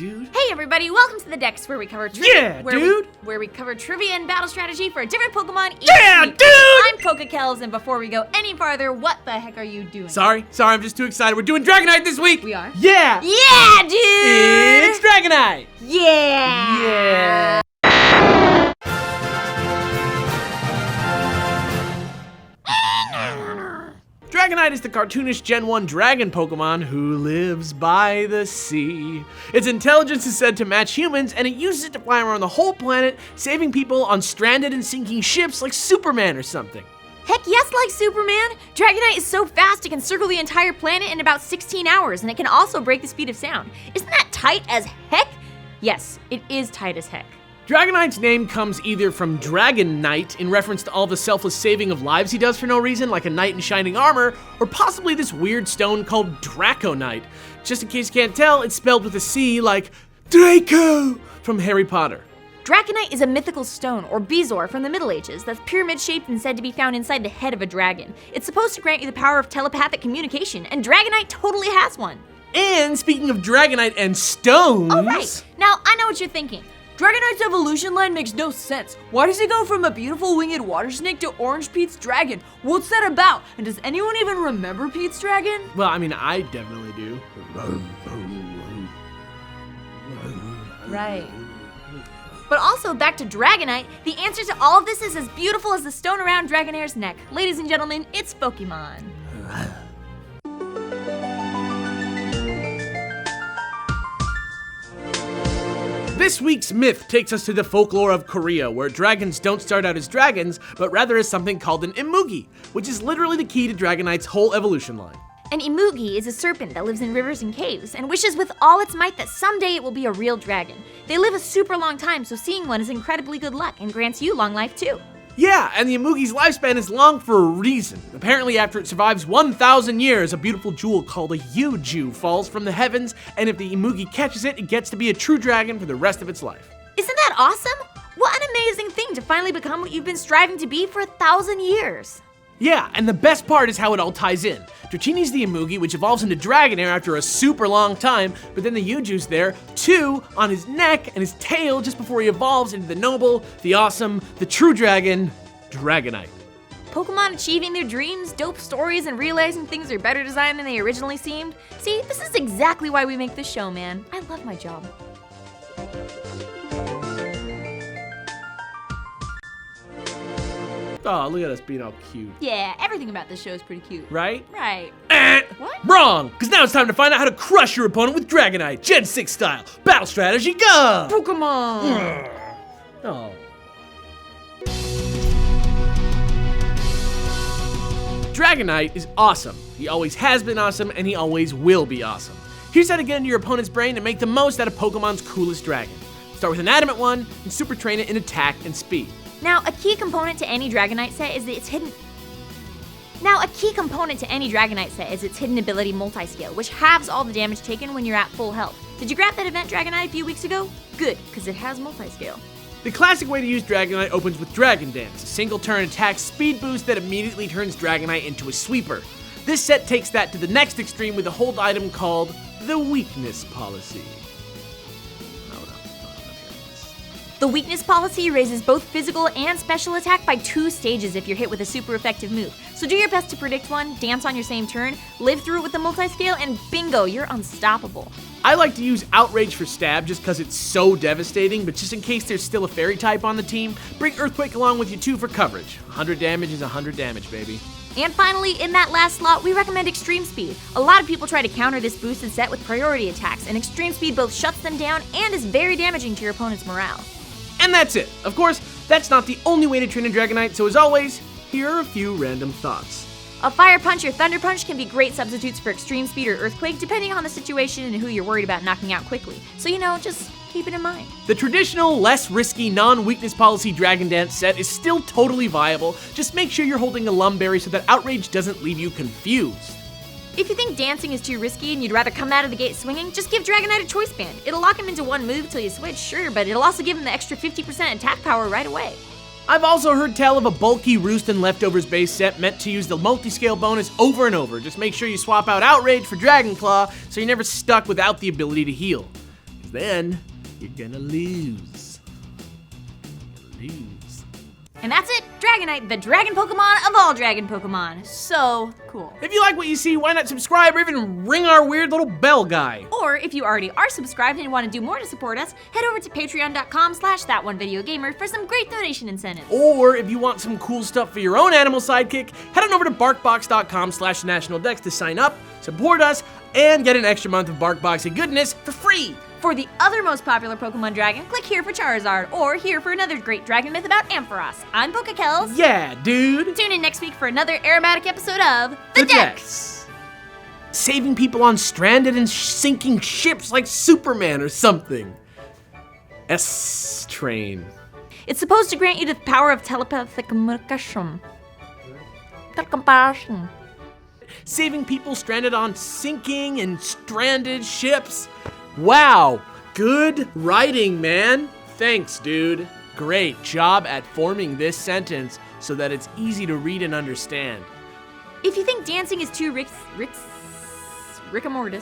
dude. Hey everybody, welcome to the Dex, where we cover trivia. Yeah, where we cover trivia and battle strategy for a different Pokemon each Yeah, week. dude! I'm PokeKellz, and before we go any farther, what the heck are you doing? Sorry, I'm just too excited. We're doing Dragonite this week. We are? Yeah. Yeah, dude! It's Dragonite. Yeah! Yeah. Dragonite is the cartoonish Gen 1 dragon Pokemon who lives by the sea. Its intelligence is said to match humans, and it uses it to fly around the whole planet, saving people on stranded and sinking ships like Superman or something. Heck yes, like Superman! Dragonite is so fast it can circle the entire planet in about 16 hours, and it can also break the speed of sound. Isn't that tight as heck? Yes, it is tight as heck. Dragonite's name comes either from Dragonite, in reference to all the selfless saving of lives he does for no reason, like a knight in shining armor, or possibly this weird stone called Draconite. Just in case you can't tell, it's spelled with a C like Draco from Harry Potter. Dragonite is a mythical stone, or bezoar, from the Middle Ages that's pyramid-shaped and said to be found inside the head of a dragon. It's supposed to grant you the power of telepathic communication, and Dragonite totally has one. And speaking of Dragonite and stones... Oh right, now I know what you're thinking. Dragonite's evolution line makes no sense. Why does he go from a beautiful winged water snake to Orange Pete's dragon? What's that about? And does anyone even remember Pete's dragon? Well, I mean, I definitely do. Right. But also, back to Dragonite, the answer to all of this is as beautiful as the stone around Dragonair's neck. Ladies and gentlemen, it's Pokemon. This week's myth takes us to the folklore of Korea, where dragons don't start out as dragons, but rather as something called an imugi, which is literally the key to Dragonite's whole evolution line. An imugi is a serpent that lives in rivers and caves and wishes with all its might that someday it will be a real dragon. They live a super long time, so seeing one is incredibly good luck and grants you long life too. Yeah, and the imugi's lifespan is long for a reason. Apparently, after it survives 1,000 years, a beautiful jewel called a Yuju falls from the heavens, and if the imugi catches it, it gets to be a true dragon for the rest of its life. Isn't that awesome? What an amazing thing to finally become what you've been striving to be for 1,000 years. Yeah, and the best part is how it all ties in. Dratini's the imugi, which evolves into Dragonair after a super long time, but then the Yuju's there, too, on his neck and his tail just before he evolves into the noble, the awesome, the true dragon, Dragonite. Pokemon achieving their dreams, dope stories, and realizing things are better designed than they originally seemed. See, this is exactly why we make this show, man. I love my job. Oh, look at us being all cute. Yeah, everything about this show is pretty cute. Right? Right. What? Wrong! Because now it's time to find out how to crush your opponent with Dragonite, Gen 6 style. Battle strategy, go! Pokemon! Oh. Dragonite is awesome. He always has been awesome, and he always will be awesome. Here's how to get into your opponent's brain and make the most out of Pokemon's coolest dragon. Start with an adamant one, and super train it in attack and speed. Now, a key component to any Dragonite set is its hidden ability Multiscale, which halves all the damage taken when you're at full health. Did you grab that event Dragonite a few weeks ago? Good, because it has Multiscale. The classic way to use Dragonite opens with Dragon Dance, a single turn attack speed boost that immediately turns Dragonite into a sweeper. This set takes that to the next extreme with a hold item called the Weakness Policy. The Weakness Policy raises both physical and special attack by 2 stages if you're hit with a super effective move. So do your best to predict one, dance on your same turn, live through it with the Multiscale, and bingo, you're unstoppable. I like to use Outrage for stab just because it's so devastating, but just in case there's still a fairy type on the team, bring Earthquake along with you too for coverage. 100 damage is 100 damage, baby. And finally, in that last slot, we recommend Extreme Speed. A lot of people try to counter this boosted set with priority attacks, and Extreme Speed both shuts them down and is very damaging to your opponent's morale. And that's it. Of course, that's not the only way to train a Dragonite, so as always, here are a few random thoughts. A Fire Punch or Thunder Punch can be great substitutes for Extreme Speed or Earthquake, depending on the situation and who you're worried about knocking out quickly. So, just keep it in mind. The traditional, less risky, non-weakness policy Dragon Dance set is still totally viable. Just make sure you're holding a Lumberry so that Outrage doesn't leave you confused. If you think dancing is too risky and you'd rather come out of the gate swinging, just give Dragonite a Choice Band. It'll lock him into one move till you switch, sure, but it'll also give him the extra 50% attack power right away. I've also heard tell of a bulky Roost and Leftovers base set meant to use the multi-scale bonus over and over. Just make sure you swap out Outrage for Dragon Claw so you're never stuck without the ability to heal. then you're gonna lose. And that's it, Dragonite, the dragon Pokemon of all dragon Pokemon. So cool. If you like what you see, why not subscribe or even ring our weird little bell guy? Or if you already are subscribed and want to do more to support us, head over to patreon.com/thatonevideogamer for some great donation incentives. Or if you want some cool stuff for your own animal sidekick, head on over to barkbox.com/TheNationalDex to sign up, support us, and get an extra month of BarkBoxy goodness for free. For the other most popular Pokemon dragon, click here for Charizard, or here for another great dragon myth about Ampharos. I'm PokeKellz. Yeah, dude. Tune in next week for another aromatic episode of The Dex. Saving people on stranded and sinking ships like Superman or something. S-Train. It's supposed to grant you the power of telepathic communication. Saving people stranded on sinking and stranded ships. Wow, good writing, man. Thanks, dude. Great job at forming this sentence so that it's easy to read and understand. If you think dancing is too Rick and Morty,